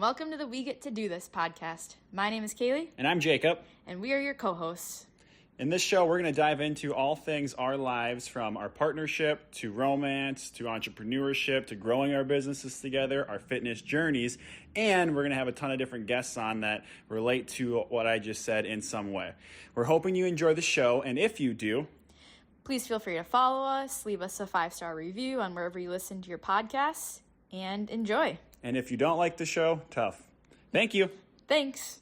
welcome to the We Get to Do This podcast. My name is Kailee. And I'm Jacob. And we are your co-hosts. In this show, we're going to dive into all things our lives, from our partnership to romance to entrepreneurship to growing our businesses together, our fitness journeys, and we're going to have a ton of different guests on that relate to what I just said in some way. We're hoping you enjoy the show, and if you do, please feel free to follow us, leave us a 5-star review on wherever you listen to your podcasts, and enjoy. And if you don't like the show, tough. Thank you. Thanks.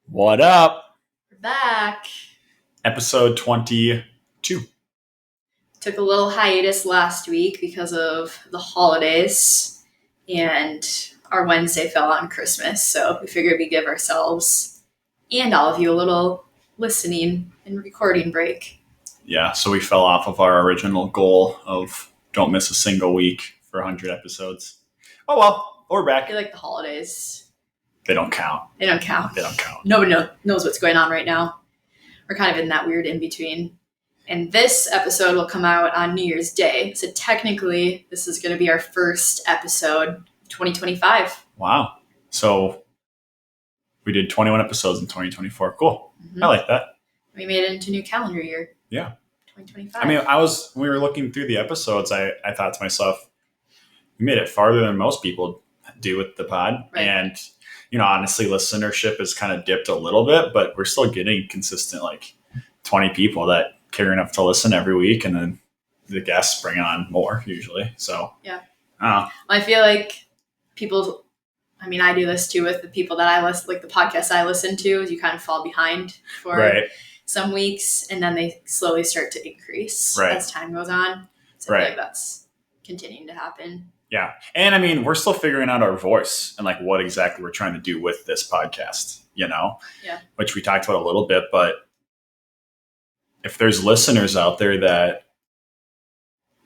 What up? We're back. Episode 22. Took a little hiatus last week because of the holidays, and our Wednesday fell on Christmas, so we figured we'd give ourselves and all of you a little listening and recording break. Yeah, so we fell off of our original goal of don't miss a single week for 100 episodes. Oh well, we're back. I feel like the holidays. They don't count. They don't count. Nobody knows what's going on right now. We're kind of in that weird in-between. And this episode will come out on New Year's Day. So technically, this is going to be our first episode 2025. Wow. So we did 21 episodes in 2024. Cool. Mm-hmm. I like that. We made it into a new calendar year. Yeah. 2025. I mean, when we were looking through the episodes, I thought to myself, we made it farther than most people do with the pod. Right. And, honestly, listenership has kind of dipped a little bit, but we're still getting consistent, 20 people that care enough to listen every week. And then the guests bring on more usually. So, yeah. I feel like people, I do this too with the people that I listen, like the podcasts I listen to, you kind of fall behind for some weeks and then they slowly start to increase as time goes on. So I feel like that's continuing to happen. Yeah. And we're still figuring out our voice and what exactly we're trying to do with this podcast, which we talked about a little bit. But if there's listeners out there that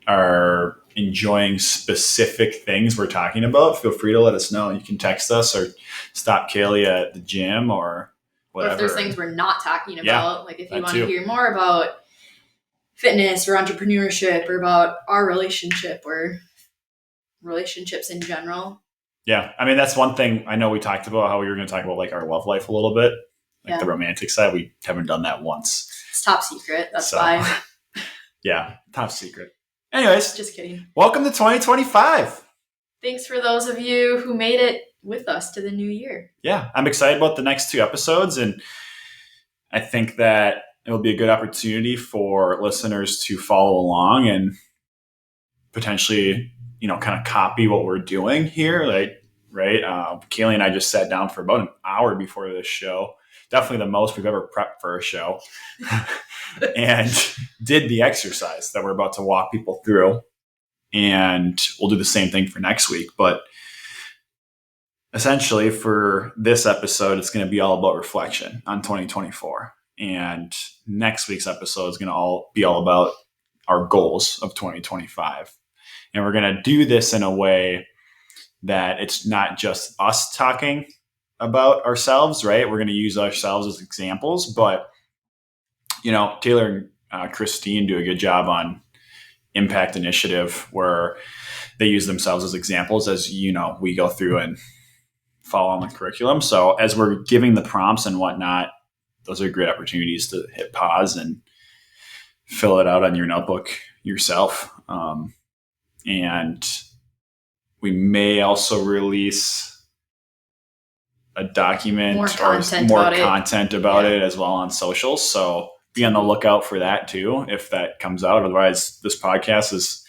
are enjoying specific things we're talking about, feel free to let us know. You can text us or stop Kailee at the gym or whatever. Or if there's things we're not talking about, if you want to hear more about fitness or entrepreneurship or about our relationship or relationships in general. Yeah. That's one thing I know we talked about, how we were going to talk about our love life a little bit, the romantic side. We haven't done that once. It's top secret. That's why. Yeah. Top secret. Anyways. Just kidding. Welcome to 2025. Thanks for those of you who made it with us to the new year. Yeah. I'm excited about the next 2 episodes. And I think that it will be a good opportunity for listeners to follow along and potentially, kind of copy what we're doing here. Kailee and I just sat down for about an hour before this show. Definitely the most we've ever prepped for a show. And did the exercise that we're about to walk people through. And we'll do the same thing for next week. But essentially for this episode, it's going to be all about reflection on 2024. And next week's episode is going to be all about our goals of 2025. And we're going to do this in a way that it's not just us talking about ourselves, right? We're going to use ourselves as examples, but, Taylor and Christine do a good job on Impact Initiative where they use themselves as examples as, we go through and follow on the curriculum. So as we're giving the prompts and whatnot, those are great opportunities to hit pause and fill it out on your notebook yourself. And we may also release a document more content about it as well on socials. So be on the lookout for that too, if that comes out. Otherwise, this podcast is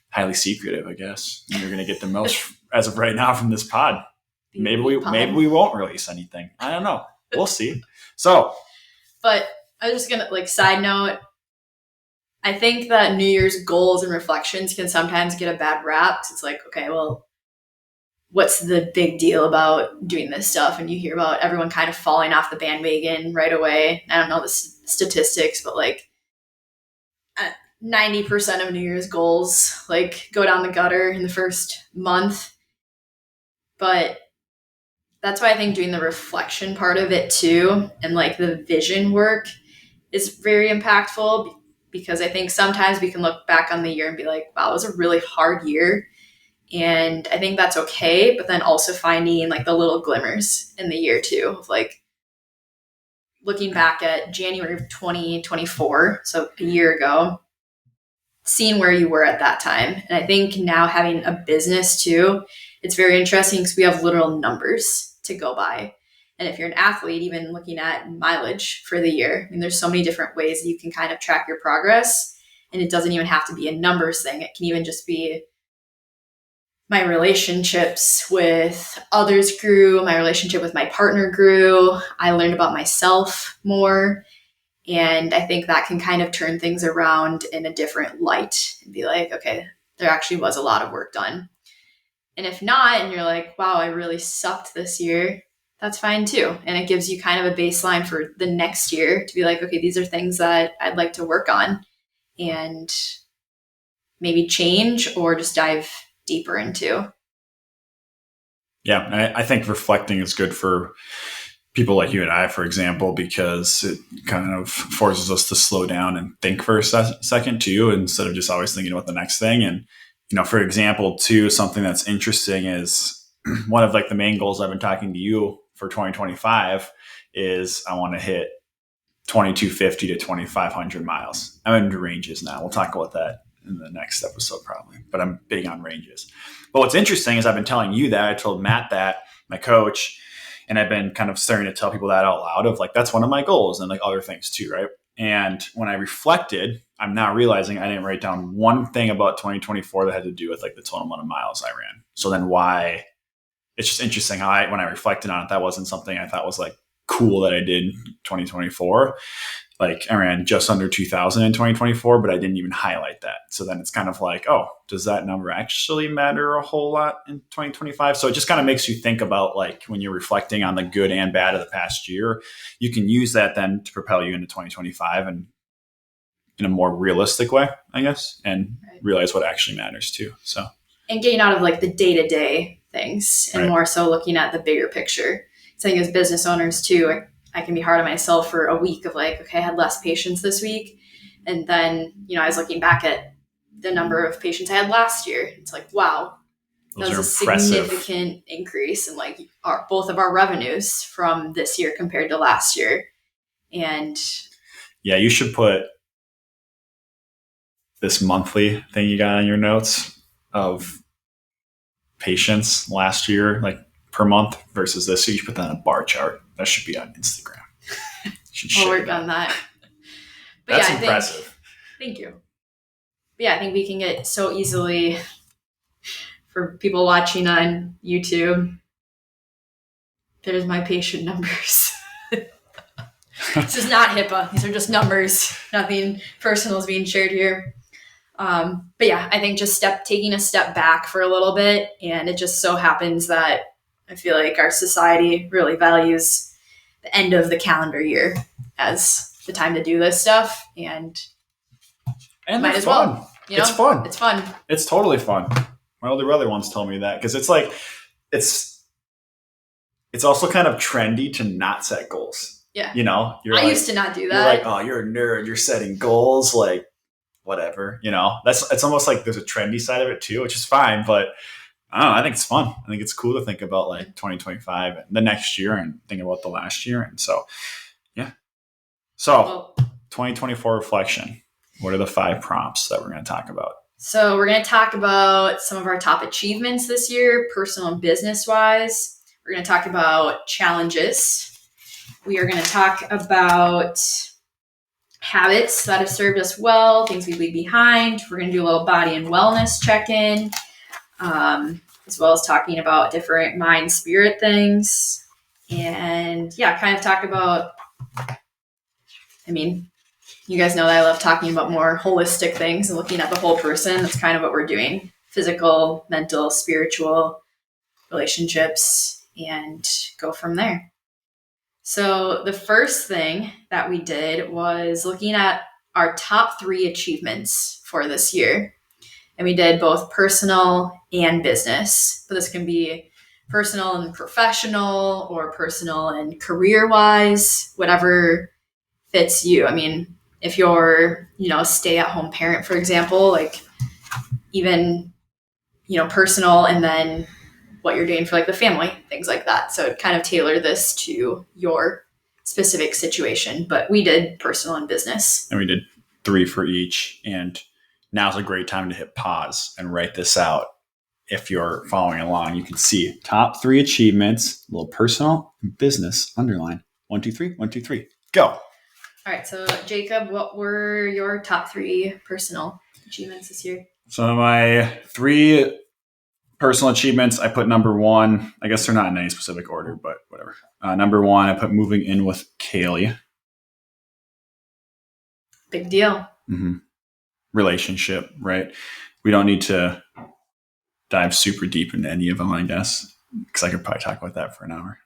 highly secretive, I guess. And you're going to get the most as of right now from this pod. Maybe we won't release anything. I don't know. We'll see. So, but I was just going to side note. I think that New Year's goals and reflections can sometimes get a bad rap. It's okay, well, what's the big deal about doing this stuff? And you hear about everyone kind of falling off the bandwagon right away. I don't know the statistics, but 90% of New Year's goals go down the gutter in the first month. But that's why I think doing the reflection part of it too, and the vision work is very impactful, because I think sometimes we can look back on the year and be wow, it was a really hard year. And I think that's okay, but then also finding like the little glimmers in the year too, of like looking back at January of 2024, so a year ago, seeing where you were at that time. And I think now having a business too, it's very interesting because we have literal numbers to go by. And if you're an athlete, even looking at mileage for the year, I mean, there's so many different ways that you can kind of track your progress. And it doesn't even have to be a numbers thing. It can even just be my relationships with others grew, my relationship with my partner grew. I learned about myself more. And I think that can kind of turn things around in a different light and be like, okay, there actually was a lot of work done. And if not, and you're like, wow, I really sucked this year, that's fine too. And it gives you kind of a baseline for the next year to be like, okay, these are things that I'd like to work on and maybe change or just dive deeper into. Yeah, I think reflecting is good for people like you and I, for example, because it kind of forces us to slow down and think for a second too, instead of just always thinking about the next thing. And, for example, too, something that's interesting is one of like the main goals I've been talking to you for 2025 is I want to hit 2250 to 2500 miles. I'm into ranges now. We'll talk about that in the next episode probably, but I'm big on ranges. But what's interesting is I've been telling you that, I told Matt that, my coach, and I've been kind of starting to tell people that out loud of like, that's one of my goals and like other things too, right? And when I reflected, I'm now realizing I didn't write down one thing about 2024 that had to do with like the total amount of miles I ran. So then why, it's just interesting how when I reflected on it, that wasn't something I thought was like cool that I did in 2024. Like I ran just under 2000 in 2024, but I didn't even highlight that. So then it's kind of like, oh, does that number actually matter a whole lot in 2025? So it just kind of makes you think about like when you're reflecting on the good and bad of the past year, you can use that then to propel you into 2025 and in a more realistic way, I guess, and realize what actually matters too. So, and getting out of like the day-to-day things and more so looking at the bigger picture. So I think as business owners too, I can be hard on myself for a week of like, okay, I had less patients this week. And then, I was looking back at the number of patients I had last year. It's like, wow, that was a significant increase in like both of our revenues from this year compared to last year. And yeah, you should put this monthly thing you got on your notes of patients last year, like per month versus this year. You should put that on a bar chart. That should be on Instagram. I'll work on that. But that's impressive. Thank you. But yeah, I think we can get so easily, for people watching on YouTube, there's my patient numbers. This is not HIPAA. These are just numbers. Nothing personal is being shared here. But yeah, I think just taking a step back for a little bit. And it just so happens that I feel like our society really values the end of the calendar year as the time to do this stuff. And might as fun. Well. It's fun. It's fun. It's totally fun. My older brother once told me that because it's like, it's also kind of trendy to not set goals. Yeah. I used to not do that. You're like, oh, you're a nerd. You're setting goals. Like, whatever, it's almost like there's a trendy side of it too, which is fine. But I don't know. I think it's fun. I think it's cool to think about like 2025 and the next year and think about the last year. And so, yeah. So 2024 reflection. What are the 5 prompts that we're going to talk about? So we're going to talk about some of our top achievements this year, personal and business wise. We're going to talk about challenges. We are going to talk about habits that have served us well, things we leave behind. We're going to do a little body and wellness check-in, as well as talking about different mind, spirit things. And yeah, kind of talk about, you guys know that I love talking about more holistic things and looking at the whole person. That's kind of what we're doing. Physical, mental, spiritual, relationships, and go from there. So the first thing that we did was looking at our top 3 achievements for this year. And we did both personal and business. But this can be personal and professional or personal and career-wise, whatever fits you. If you're, a stay-at-home parent, for example, like even personal, and then what you're doing for like the family, things like that. So kind of tailor this to your specific situation. But we did personal and business. And we did 3 for each. And now's a great time to hit pause and write this out. If you're following along, you can see top 3 achievements, a little personal, business, underline, 1, 2, 3, 1, 2, 3, go. All right. So Jacob, what were your top 3 personal achievements this year? So my 3 personal achievements, I put number 1. I guess they're not in any specific order, but whatever. Number 1, I put moving in with Kailee. Big deal. Mm-hmm. Relationship, right? We don't need to dive super deep into any of them, I guess, because I could probably talk about that for an hour.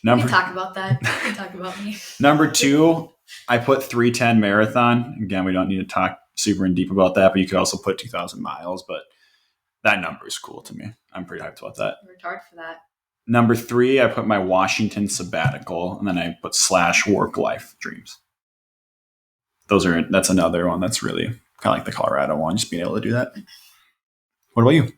We can talk about that. We can talk about me. Number 2, I put 3:10 marathon. Again, we don't need to talk super in deep about that, but you could also put 2,000 miles, but that number is cool to me. I'm pretty hyped about that. Worked hard for that. Number 3, I put my Washington sabbatical, and then I put / work life dreams. That's another one that's really kind of like the Colorado one, just being able to do that. What about you?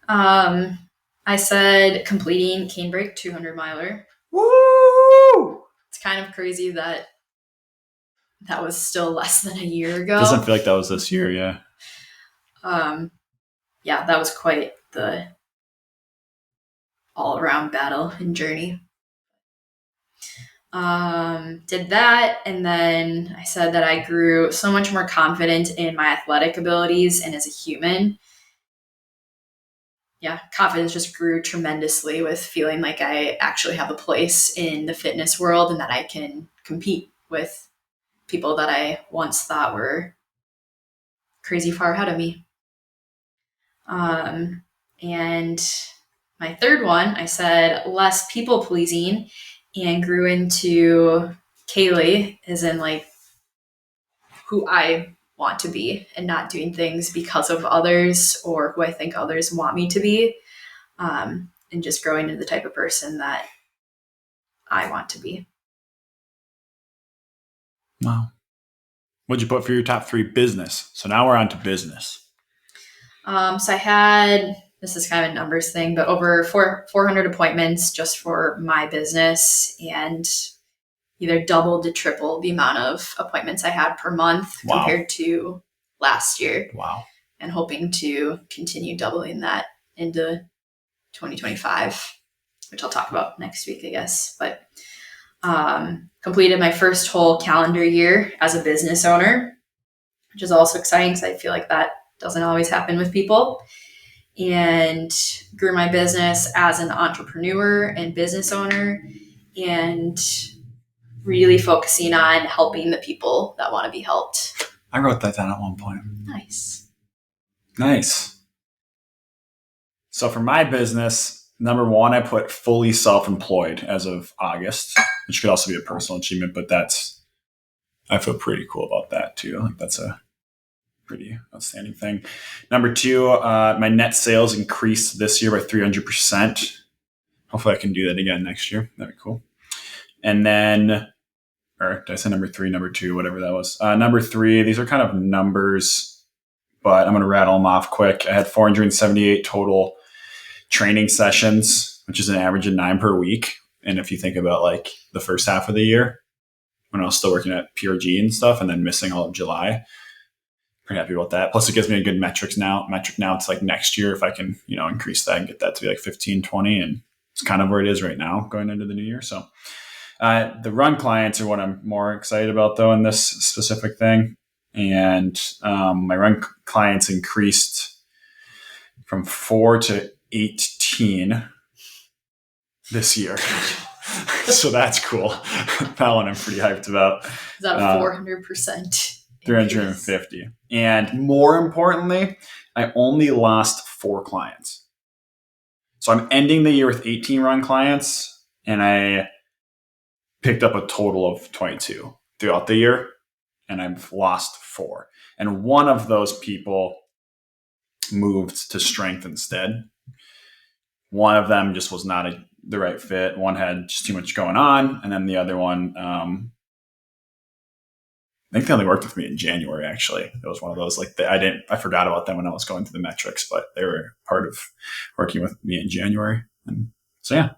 I said completing Canebrake 200 miler. Woo! It's kind of crazy that was still less than a year ago. Doesn't feel like that was this year, yeah. Yeah, that was quite the all-around battle and journey. Did that, and then I said that I grew so much more confident in my athletic abilities and as a human. Yeah, confidence just grew tremendously with feeling like I actually have a place in the fitness world and that I can compete with people that I once thought were crazy far ahead of me. And my third one, I said less people pleasing and grew into Kailee, as in like who I want to be and not doing things because of others or who I think others want me to be. And just growing into the type of person that I want to be. Wow. What'd you put for your top 3 business? So now we're on to business. So I had, this is kind of a numbers thing, but over 400 appointments just for my business, and either doubled to triple the amount of appointments I had per month compared to last year. Wow. And hoping to continue doubling that into 2025, which I'll talk about next week, I guess. But completed my first whole calendar year as a business owner, which is also exciting because I feel like that doesn't always happen with people. And grew my business as an entrepreneur and business owner, and really focusing on helping the people that want to be helped. I wrote that down at one point. Nice. So for my business, number 1, I put fully self-employed as of August, which could also be a personal achievement, but I feel pretty cool about that too. Like that's a pretty outstanding thing. Number 2, my net sales increased this year by 300%. Hopefully I can do that again next year. That'd be cool. And then, or did I say number 3, number 2, whatever that was? Number 3, these are kind of numbers, but I'm going to rattle them off quick. I had 478 total training sessions, which is an average of 9 per week. And if you think about like the first half of the year, when I was still working at PRG and stuff, and then missing all of July, pretty happy about that. Plus it gives me a good metric now. It's like next year, if I can, increase that and get that to be like 15, 20, and it's kind of where it is right now going into the new year. So the run clients are what I'm more excited about though in this specific thing. And my run clients increased from 4 to 18 this year. So that's cool. That one I'm pretty hyped about. Is that a 400%? 350. And more importantly, I only lost 4 clients. So I'm ending the year with 18 run clients, and I picked up a total of 22 throughout the year, and I've lost 4. And one of those people moved to strength instead. One of them just was not the right fit. One had just too much going on, and then the other one think they only worked with me in January, actually. It was one of those, like, I forgot about them when I was going through the metrics, but they were part of working with me in January. And so, yeah.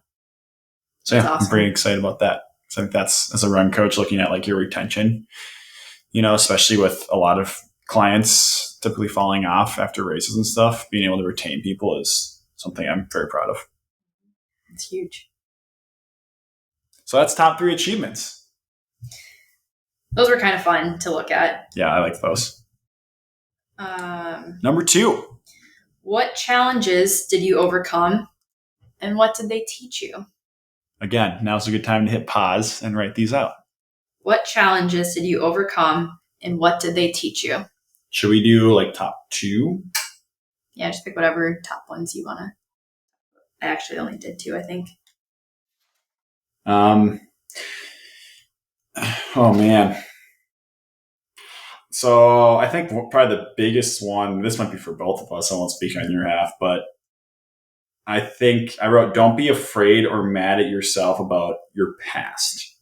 Awesome. I'm pretty excited about that. So I think that's, as a run coach, looking at like your retention, especially with a lot of clients typically falling off after races and stuff, being able to retain people is something I'm very proud of. It's huge. So that's top 3 achievements. Those were kind of fun to look at. Yeah, I like those. Number 2. What challenges did you overcome and what did they teach you? Again, now's a good time to hit pause and write these out. What challenges did you overcome and what did they teach you? Should we do like top 2? Yeah, just pick whatever top ones you want to. I actually only did 2, I think. Oh man. So I think probably the biggest one, this might be for both of us, I won't speak on your half, but I think I wrote, don't be afraid or mad at yourself about your past.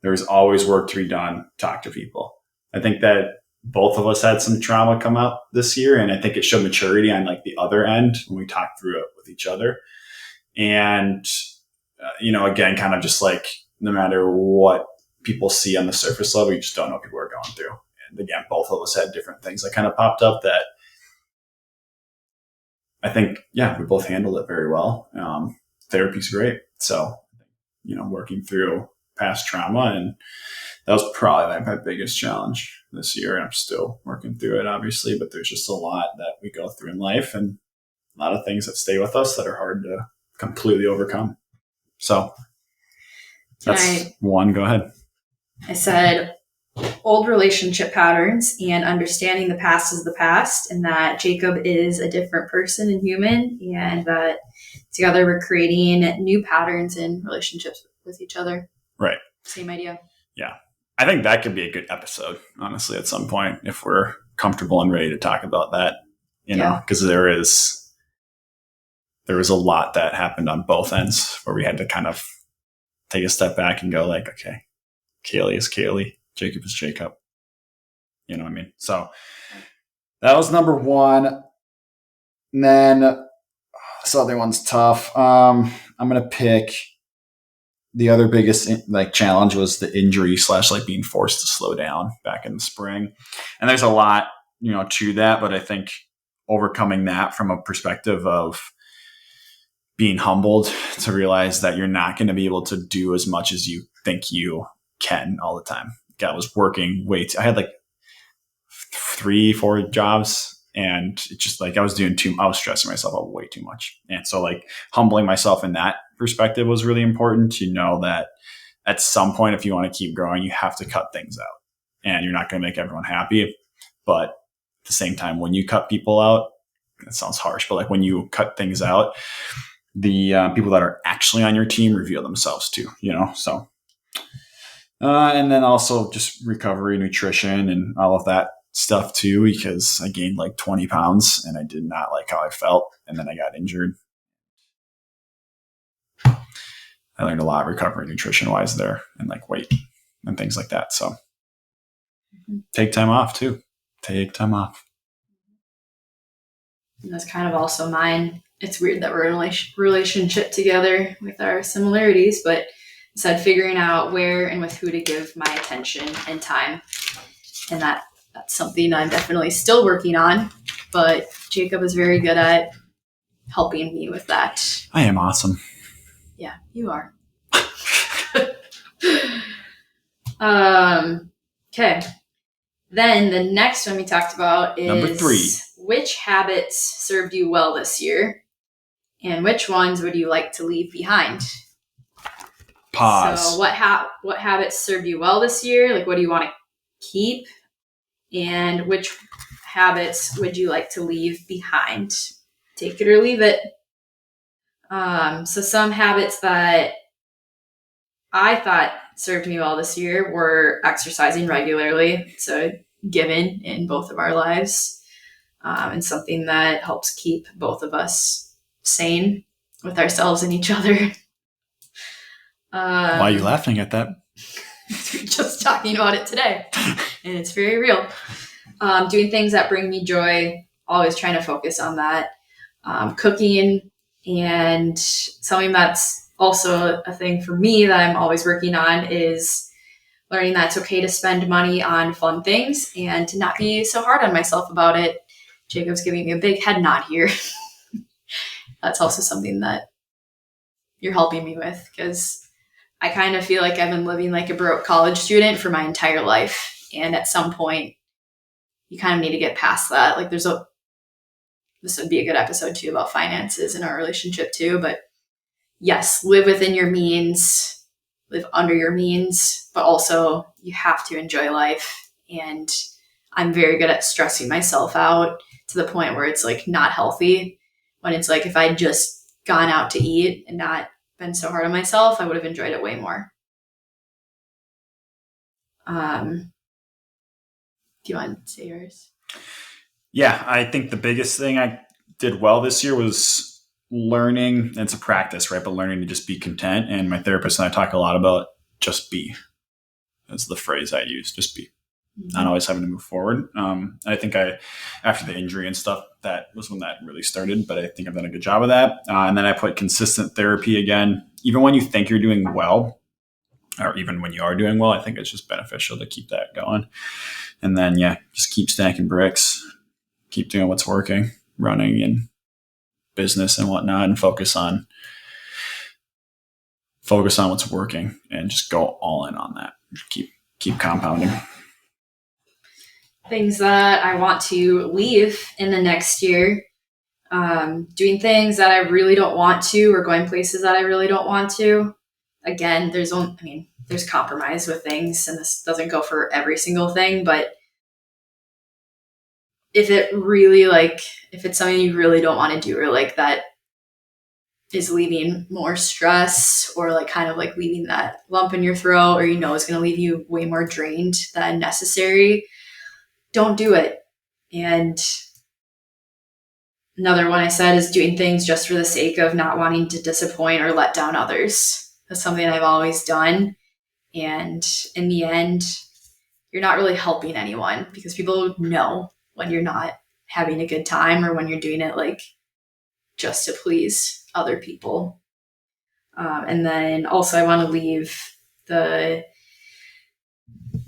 There's always work to be done. Talk to people. I think that both of us had some trauma come up this year, and I think it showed maturity on like the other end when we talked through it with each other. And, again, kind of just like no matter what people see on the surface level, you just don't know what people are going through. And again, both of us had different things that kind of popped up that I think, we both handled it very well. Therapy's great. So, working through past trauma, and that was probably like my biggest challenge this year. I'm still working through it, obviously, but there's just a lot that we go through in life and a lot of things that stay with us that are hard to completely overcome. So that's one. Go ahead. I said old relationship patterns and understanding the past is the past, and that Jacob is a different person and human, and that together we're creating new patterns in relationships with each other. Right. Same idea. Yeah. I think that could be a good episode, honestly, at some point, if we're comfortable and ready to talk about that, because there was a lot that happened on both ends where we had to kind of take a step back and go like, okay, Kailee is Kailee, Jacob is Jacob. You know what I mean? So that was number 1. And then this other one's tough. I'm going to pick the other biggest challenge was the injury / being forced to slow down back in the spring. And there's a lot, to that, but I think overcoming that from a perspective of being humbled to realize that you're not going to be able to do as much as you think you can all the time. I was working I had like 3-4 jobs, and it's just like I was stressing myself out way too much. And so like humbling myself in that perspective was really important to know that at some point, if you want to keep growing, you have to cut things out, and you're not going to make everyone happy. But at the same time, when you cut people out, it sounds harsh, but like when you cut things out, the people that are actually on your team reveal themselves too, so. And then also just recovery, nutrition, and all of that stuff too, because I gained like 20 pounds and I did not like how I felt. And then I got injured. I learned a lot recovery, nutrition wise there, and like weight and things like that. So take time off too. Take time off. And that's kind of also mine. It's weird that we're in a relationship together with our similarities, but instead figuring out where and with who to give my attention and time. And that's something I'm definitely still working on, but Jacob is very good at helping me with that. I am awesome. Yeah, you are. Okay. Then the next one we talked about is number 3. Which habits served you well this year? And which ones would you like to leave behind? Pause. So what habits served you well this year? Like, what do you want to keep? And which habits would you like to leave behind? Take it or leave it. So some habits that I thought served me well this year were exercising regularly. So given in both of our lives, and something that helps keep both of us sane with ourselves and each other. Why are you laughing at that? We're just talking about it today. and it's very real. Doing things that bring me joy, always trying to focus on that. Cooking, and something that's also a thing for me that I'm always working on is learning that it's okay to spend money on fun things and to not be so hard on myself about it. Jacob's giving me a big head nod here. That's also something that you're helping me with, because I kind of feel like I've been living like a broke college student for my entire life. And at some point, you kind of need to get past that. Like this would be a good episode too about finances in our relationship too. But yes, live within your means, live under your means, but also you have to enjoy life. And I'm very good at stressing myself out to the point where it's like not healthy. When it's like, if I'd just gone out to eat and not been so hard on myself, I would have enjoyed it way more. Do you want to say yours? Yeah, I think the biggest thing I did well this year was learning, and it's a practice, right? But learning to just be content. And my therapist and I talk a lot about just be. That's the phrase I use, just be. Not always having to move forward. I think after the injury and stuff, that was when that really started, but I think I've done a good job of that. And then I put consistent therapy again. Even when you think you're doing well, or even when you are doing well, I think it's just beneficial to keep that going. And then, just keep stacking bricks, keep doing what's working, running and business and whatnot, and focus on what's working and just go all in on that. Keep compounding. Things that I want to leave in the next year, doing things that I really don't want to, or going places that I really don't want to. Again, there's compromise with things, and this doesn't go for every single thing, but if it's something you really don't want to do, or like that is leaving more stress, or like kind of like leaving that lump in your throat, or it's going to leave you way more drained than necessary, don't do it. And another one I said is doing things just for the sake of not wanting to disappoint or let down others. That's something I've always done. And in the end, you're not really helping anyone, because people know when you're not having a good time, or when you're doing it like just to please other people. And then also I want to leave the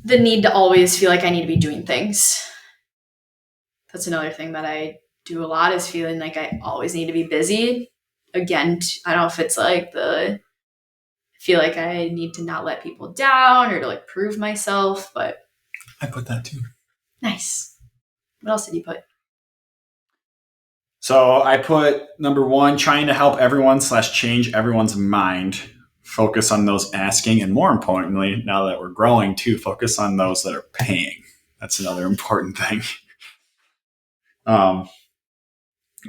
need to always feel like I need to be doing things. That's another thing that I do a lot, is feeling like I always need to be busy. Again, I don't know if it's like I feel like I need to not let people down, or to like prove myself, but I put that too. Nice. What else did you put? So I put number 1, trying to help everyone / change everyone's mind. Focus on those asking, and more importantly, now that we're growing too, focus on those that are paying. That's another important thing. And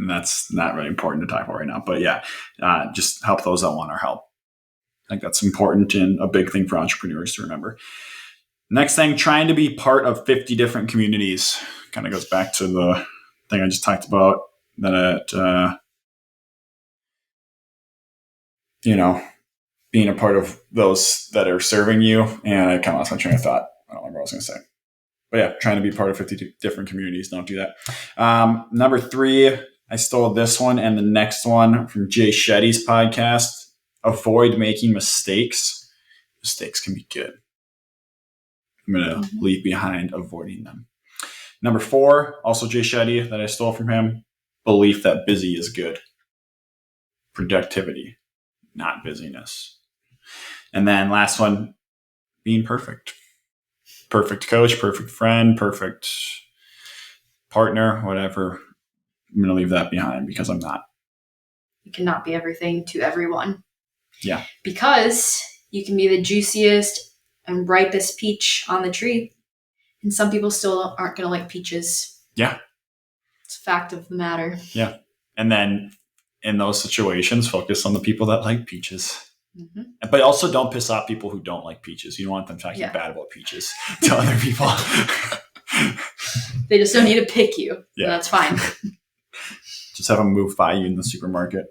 that's not really important to talk about right now, but just help those that want our help. I think that's important and a big thing for entrepreneurs to remember. Next thing, trying to be part of 50 different communities. Kind of goes back to the thing I just talked about, that being a part of those that are serving you. And I kind of lost my train of thought. I don't remember what I was going to say. But trying to be part of 50 different communities. Don't do that. Number 3, I stole this one and the next one from Jay Shetty's podcast. Avoid making mistakes. Mistakes can be good. I'm going to leave behind avoiding them. Number 4, also Jay Shetty, that I stole from him. Belief that busy is good. Productivity, not busyness. And then last one, being perfect. Perfect coach, perfect friend, perfect partner, whatever. I'm going to leave that behind, because I'm not. You cannot be everything to everyone. Yeah. Because you can be the juiciest and ripest peach on the tree, and some people still aren't going to like peaches. Yeah. It's a fact of the matter. Yeah. And then in those situations, focus on the people that like peaches. Mm-hmm. But also don't piss off people who don't like peaches. You don't want them talking bad about peaches to other people. They just don't need to pick you. Yeah. That's fine. Just have them move by you in the supermarket.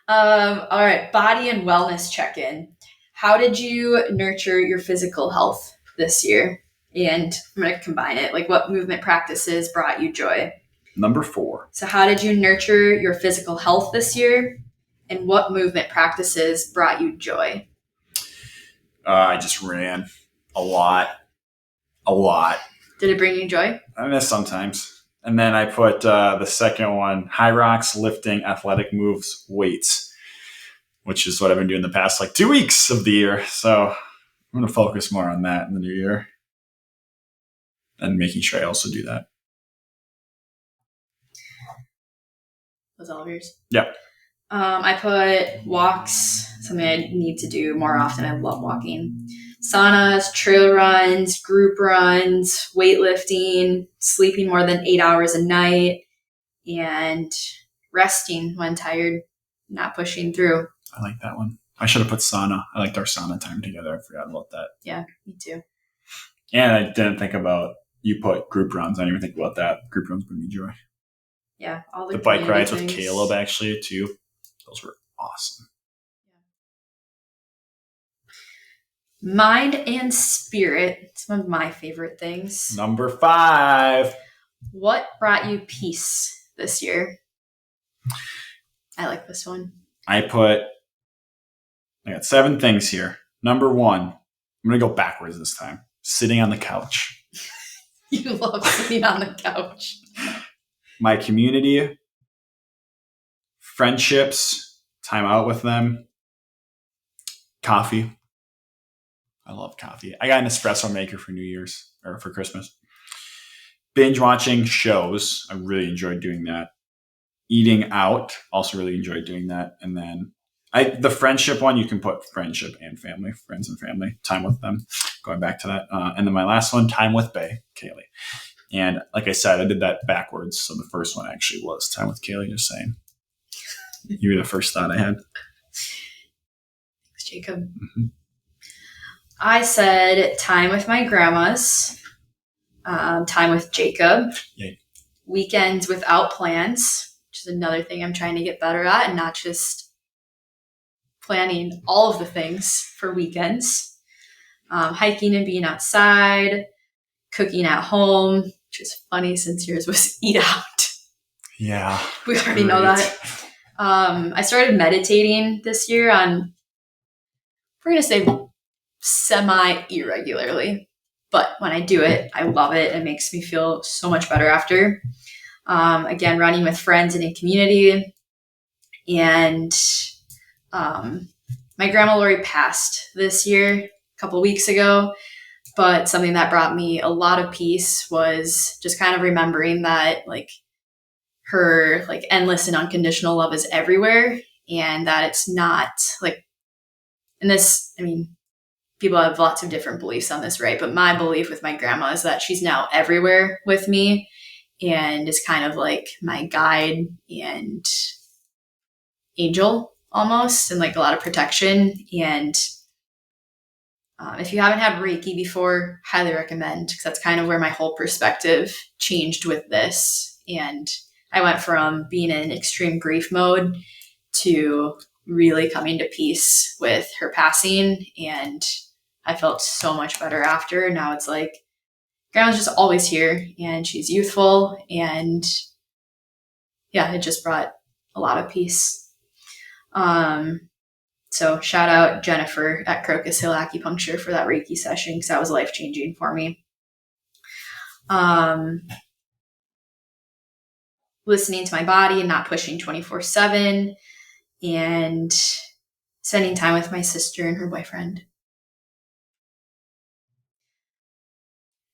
All right. Body and wellness check-in. How did you nurture your physical health this year? And I'm going to combine it. Like, what movement practices brought you joy? Number 4. So how did you nurture your physical health this year? And what movement practices brought you joy? I just ran a lot. Did it bring you joy? I miss sometimes. And then I put the second one, high rocks, lifting, athletic moves, weights, which is what I've been doing the past 2 weeks of the year. So I'm going to focus more on that in the new year and making sure I also do that. Was all of yours? Yep. I put walks, something I need to do more often. I love walking. Saunas, trail runs, group runs, weightlifting, sleeping more than 8 hours a night, and resting when tired, not pushing through. I like that one. I should have put sauna. I liked our sauna time together. I forgot about that. Yeah, me too. And I didn't think about, you put group runs. I didn't even think about that. Group runs bring me joy. Yeah, all the bike rides things. With Caleb, actually, too. Those were awesome. Mind and spirit. It's one of my favorite things. Number 5. What brought you peace this year? I like this one. I got 7 things here. Number 1, I'm going to go backwards this time. Sitting on the couch. You love sitting on the couch. My community, friendships, time out with them, coffee. I love coffee. I got an espresso maker for New Year's or for Christmas. Binge watching shows. I really enjoyed doing that. Eating out. Also really enjoyed doing that. And then the friendship one, you can put friendship and family, friends and family, time with them. Going back to that. And then my last one, time with Kailee. And like I said, I did that backwards. So the first one actually was time with Kailee, just saying. You were the first thought I had. Thanks, Jacob. Mm-hmm. I said time with my grandmas, time with Jacob, Yay. Weekends without plans, which is another thing I'm trying to get better at, and not just planning all of the things for weekends. Hiking and being outside, cooking at home, which is funny since yours was eat out. Yeah. We already know that. I started meditating this year we're going to say semi-irregularly. But when I do it, I love it. It makes me feel so much better after. Again, running with friends in a community. And my grandma Lori passed this year, a couple weeks ago. But something that brought me a lot of peace was just kind of remembering that her endless and unconditional love is everywhere. And that it's not people have lots of different beliefs on this, right? But my belief with my grandma is that she's now everywhere with me and is kind of like my guide and angel almost, and a lot of protection. And if you haven't had Reiki before, highly recommend, because that's kind of where my whole perspective changed with this. And I went from being in extreme grief mode to really coming to peace with her passing, and I felt so much better after. Now it's grandma's just always here, and she's youthful, and yeah, it just brought a lot of peace. So shout out Jennifer at Crocus Hill Acupuncture for that Reiki session, because that was life-changing for me. Listening to my body and not pushing 24/7, and spending time with my sister and her boyfriend.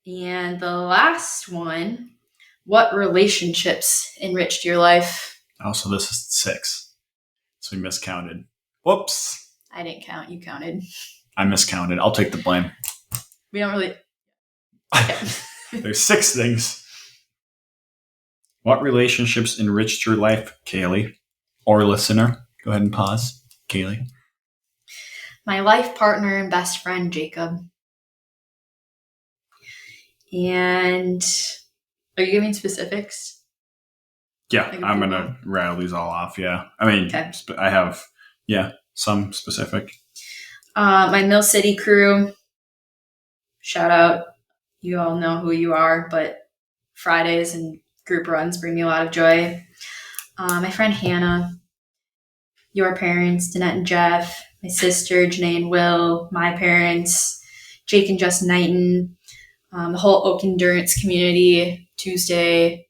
And the last one, what relationships enriched your life? Oh, so this is 6. So we miscounted. Whoops. I didn't count. You counted. I miscounted. I'll take the blame. We don't really... Okay. There's 6 things. What relationships enriched your life, Kailee? Or listener? Go ahead and pause. Kailee. My life partner and best friend, Jacob. And are you giving specifics? Yeah, I'm going to rattle these all off. Yeah. Okay. I have, some specific. My Mill City crew. Shout out You all know who you are, but Fridays and group runs bring me a lot of joy. My friend Hannah, your parents, Danette and Jeff, my sister, Janae and Will, my parents, Jake and Jess Knighton, the whole Oak Endurance community, Tuesday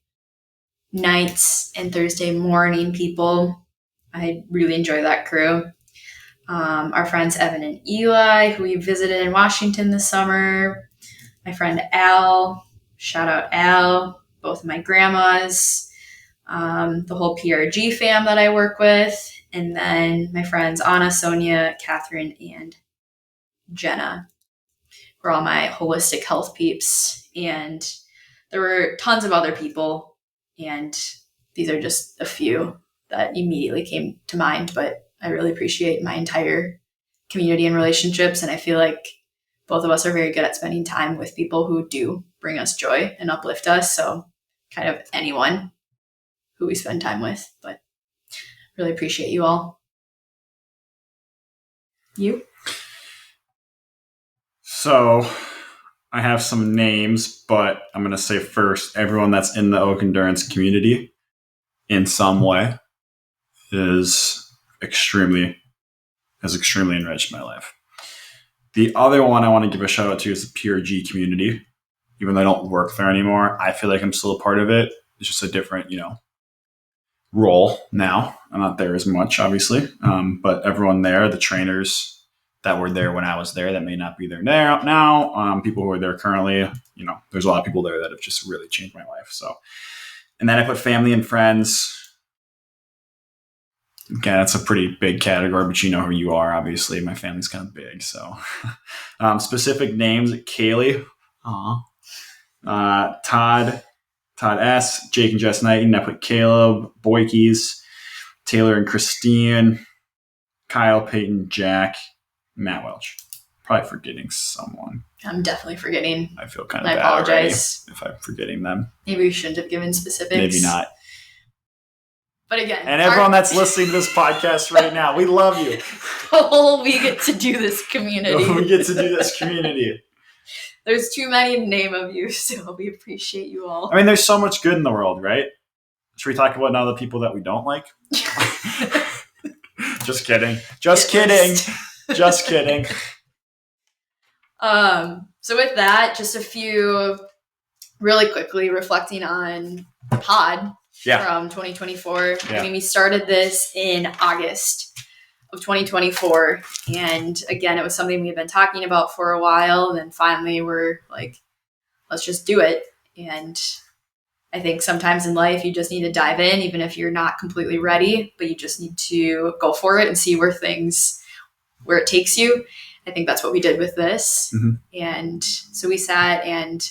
nights and Thursday morning people. I really enjoy that crew. Our friends Evan and Eli, who we visited in Washington this summer. My friend Al, shout out Al, both of my grandmas. The whole PRG fam that I work with. And then my friends Anna, Sonia, Catherine, and Jenna were all my holistic health peeps. And there were tons of other people. And these are just a few that immediately came to mind. But I really appreciate my entire community and relationships. And I feel like both of us are very good at spending time with people who do bring us joy and uplift us. So kind of anyone who we spend time with, but really appreciate you all. You? So I have some names, but I'm going to say first, everyone that's in the Oak Endurance community in some way has extremely enriched my life. The other one I want to give a shout out to is the PRG community. Even though I don't work there anymore, I feel like I'm still a part of it. It's just a different, role now. I'm not there as much, obviously. But everyone there, the trainers that were there when I was there that may not be there now, people who are there currently, there's a lot of people there that have just really changed my life. So, and then I put family and friends. Again, that's a pretty big category, but you know who you are, obviously. My family's kind of big. So specific names, Kailee, Todd S., Jake and Jess Knighton. I put Caleb, Boykies, Taylor and Christine, Kyle, Peyton, Jack, Matt Welch. Probably forgetting someone. I'm definitely forgetting. I feel kind of I bad apologize if I'm forgetting them. Maybe we shouldn't have given specifics. Maybe not. But again, and everyone that's listening to this podcast right now, we love you. We get to do this community. We get to do this community. There's too many to name of you, so we appreciate you all. I mean, there's so much good in the world, right? Should we talk about now the people that we don't like? Just kidding. Just kidding. So with that, just a few really quickly reflecting on the pod from 2024. Yeah. I mean, we started this in August of 2024. And again, it was something we had been talking about for a while. And then finally we're like, let's just do it. And I think sometimes in life, you just need to dive in, even if you're not completely ready, but you just need to go for it and see where it takes you. I think that's what we did with this. Mm-hmm. And so we sat and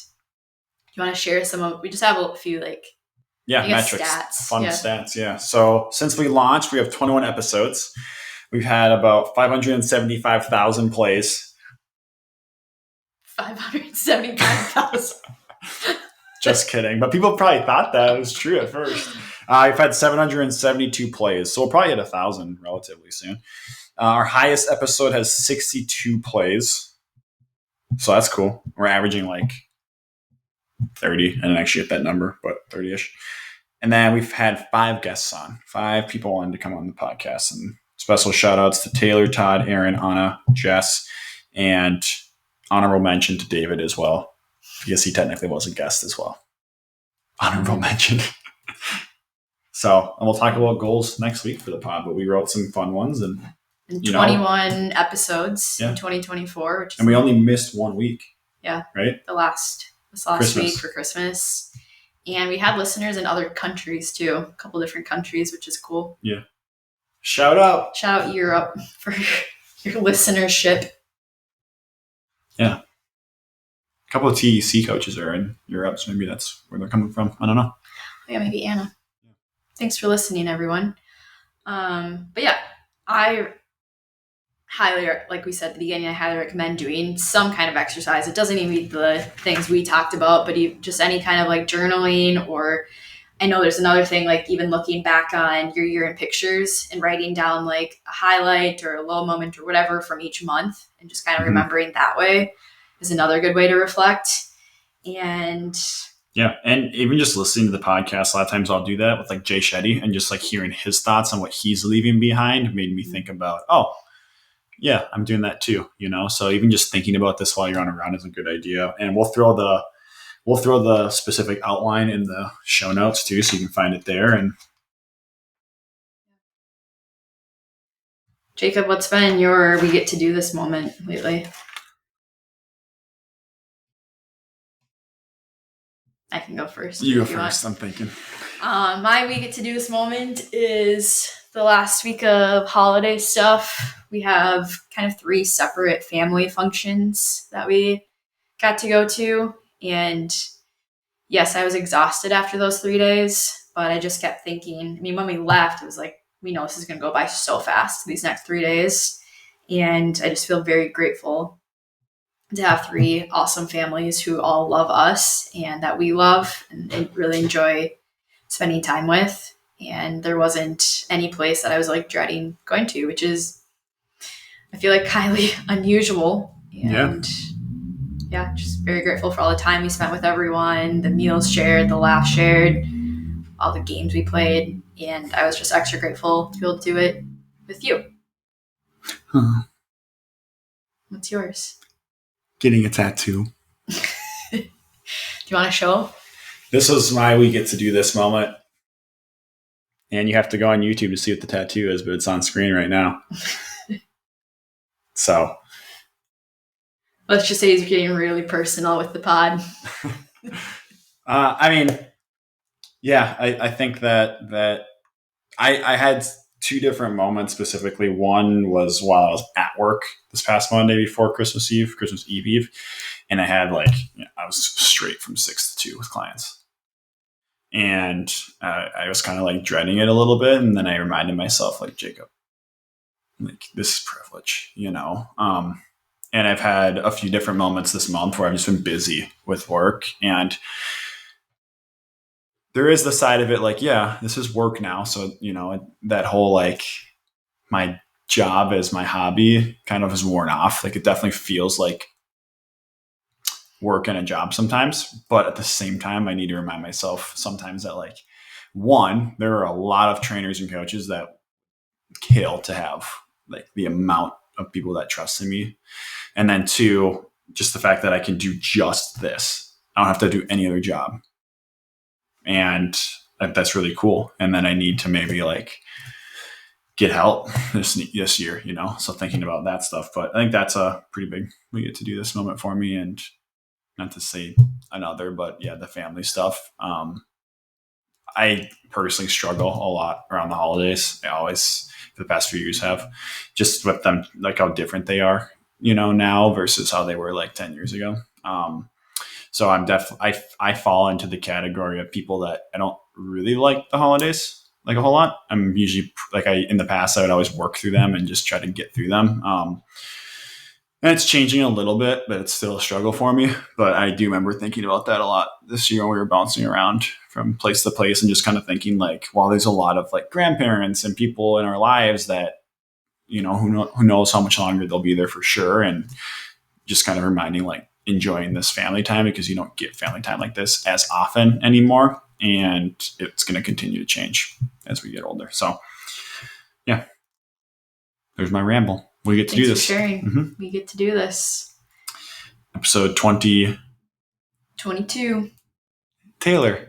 you want to share we just have a few metrics, stats. Fun stats. Yeah. So since we launched, we have 21 episodes. We've had about 575,000 plays. 575,000. Just kidding. But people probably thought that was true at first. We've had 772 plays. So we'll probably hit 1,000 relatively soon. Our highest episode has 62 plays. So that's cool. We're averaging like 30. I didn't actually hit that number, but 30-ish. And then we've had 5 guests on. 5 people wanted to come on the podcast. And special shout outs to Taylor, Todd, Aaron, Anna, Jess, and honorable mention to David as well, because he technically was a guest as well. Honorable mention. And we'll talk about goals next week for the pod, but we wrote some fun ones and 21 episodes in 2024. And we only missed 1 week. Yeah. Right? This last week for Christmas. And we had listeners in other countries too, a couple different countries, which is cool. Yeah. Shout out Europe for your listenership. Yeah. A couple of TEC coaches are in Europe, so maybe that's where they're coming from. I don't know. Yeah, maybe Anna. Thanks for listening, everyone. But yeah, I highly, like we said at the beginning, I highly recommend doing some kind of exercise. It doesn't even need the things we talked about, but just any kind of like journaling, or I know there's another thing, like even looking back on your year in pictures and writing down like a highlight or a low moment or whatever from each month and just kind of remembering that way is another good way to reflect. And yeah, and even just listening to the podcast, a lot of times I'll do that with like Jay Shetty, and just like hearing his thoughts on what he's leaving behind made me think about, oh, yeah, I'm doing that too, So even just thinking about this while you're on a run is a good idea. And we'll throw the specific outline in the show notes too, so you can find it there. And Jacob, what's been your we get to do this moment lately? I can go first. You go first. I'm thinking. My we get to do this moment is the last week of holiday stuff. We have kind of 3 separate family functions that we got to go to. And yes, I was exhausted after those 3 days, but I just kept thinking, I mean, when we left, it was like, we know this is going to go by so fast these next 3 days. And I just feel very grateful to have 3 awesome families who all love us and that we love and really enjoy spending time with. And there wasn't any place that I was like dreading going to, which is, I feel like, highly unusual. And yeah, just very grateful for all the time we spent with everyone, the meals shared, the laughs shared, all the games we played. And I was just extra grateful to be able to do it with you. What's yours? Getting a tattoo. Do you want to show? This was my we get to do this moment. And you have to go on YouTube to see what the tattoo is, but it's on screen right now. So. Let's just say he's getting really personal with the pod. I mean, yeah, I think that I had 2 different moments specifically. One was while I was at work this past Monday before Christmas Eve. And I had I was straight from 6 to 2 with clients. And I was kind of dreading it a little bit. And then I reminded myself, Jacob, this is privilege, and I've had a few different moments this month where I've just been busy with work. And there is the side of it, yeah, this is work now. So, that whole, my job as my hobby kind of is worn off. It definitely feels like work and a job sometimes. But at the same time, I need to remind myself sometimes that, one, there are a lot of trainers and coaches that kill to have the amount of people that trust in me. And then 2, just the fact that I can do just this. I don't have to do any other job. And that's really cool. And then I need to maybe get help this year, So thinking about that stuff, but I think that's a pretty big, we get to do this moment for me. And not to say another, but yeah, the family stuff. I personally struggle a lot around the holidays. I always, for the past few years, have, just with them, how different they are, now versus how they were 10 years ago. So I'm I fall into the category of people that I don't really like the holidays a whole lot. I'm usually in the past, I would always work through them and just try to get through them. And it's changing a little bit, but it's still a struggle for me. But I do remember thinking about that a lot this year when we were bouncing around from place to place and just kind of thinking while there's a lot of grandparents and people in our lives that, who knows how much longer they'll be there for sure. And just kind of reminding enjoying this family time, because you don't get family time like this as often anymore. And it's going to continue to change as we get older. So yeah, there's my ramble. We get to do this. Thanks for sharing. Mm-hmm. We get to do this. Episode 22. Taylor.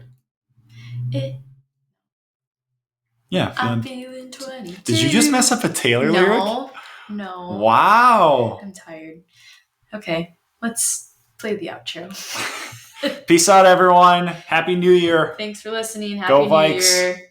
Yeah. I'm feeling 22. Did you just mess up a Taylor lyric? No. Wow. I'm tired. Okay, let's play the outro. Peace out, everyone. Happy New Year. Thanks for listening. Happy New Year.